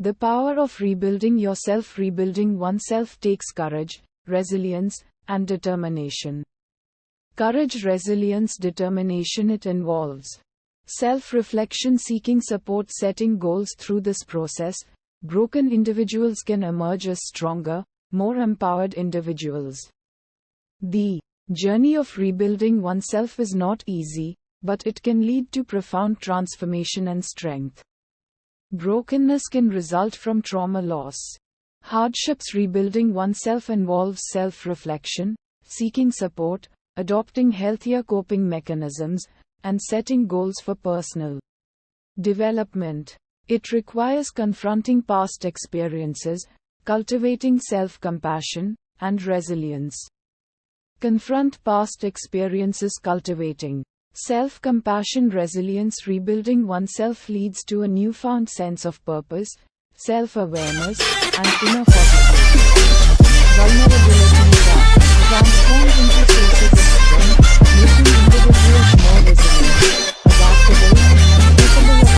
The power of rebuilding yourself. Rebuilding oneself takes courage, resilience, and determination. Courage, resilience, determination. It involves self-reflection, seeking support, setting goals. Through this process, broken individuals can emerge as stronger, more empowered individuals. The journey of rebuilding oneself is not easy, but it can lead to profound transformation and strength. Brokenness can result from trauma, loss, hardships. Rebuilding oneself involves self-reflection, seeking support, adopting healthier coping mechanisms, and setting goals for personal development. It requires confronting past experiences, cultivating self-compassion, and resilience. Confront past experiences, cultivating self-compassion, resilience. Rebuilding oneself leads to a newfound sense of purpose, self-awareness, and inner fortitude.